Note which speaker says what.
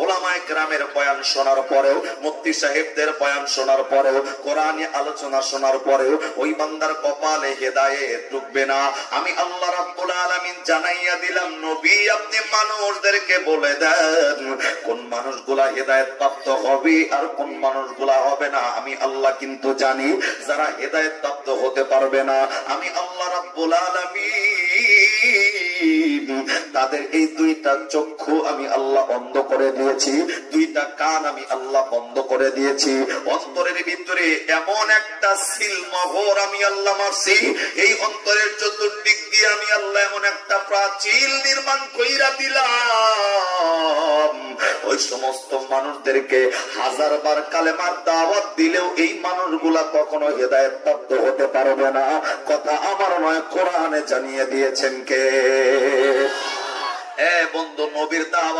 Speaker 1: উলামায়ে কেরামের বয়ান শোনার পরেও, মুফতি সাহেবদের বয়ান শোনার পরেও, কোরআনী আলোচনা শোনার পরেও ওই বান্দার কপালে হেদায়েত ঢুকবে না। আমি আল্লাহ রাব্বুল আলামিন জানাইয়া দিলাম, নবী আপনি মানুষদেরকে বলে দেন কোন মানুষগুলা হেদায়েত প্রাপ্ত হবে আর কোন মানুষগুলা হবে না। আমি আল্লাহ কিন্তু জানি যারা হেদায়েত প্রাপ্ত হতে পারবে না, আমি আল্লাহ রাব্বুল আলামিন তাদের এই দুইটা চক্ষু আমি আল্লাহ বন্ধ করে দিয়েছি, দুইটা কান আমি আল্লাহ বন্ধ করে দিয়েছি, অন্তরের ভিতরে এমন একটা সিলমোহর আমি আল্লাহ মারছি, এই অন্তরের চতুর্দিক দিয়ে আমি আল্লাহ এমন একটা প্রাচীর নির্মাণ কইরা দিলাম, ওই সমস্ত মানুষদেরকে হাজারবার কালেমার দাওয়াত দিলেও এই মানুষগুলা কখনো হেদায়েত প্রাপ্ত হতে পারবে না। কথা আমার নয়, কোরআনে জানিয়ে দিয়েছেন কে? বন্ধু, নবীর দাওয়াত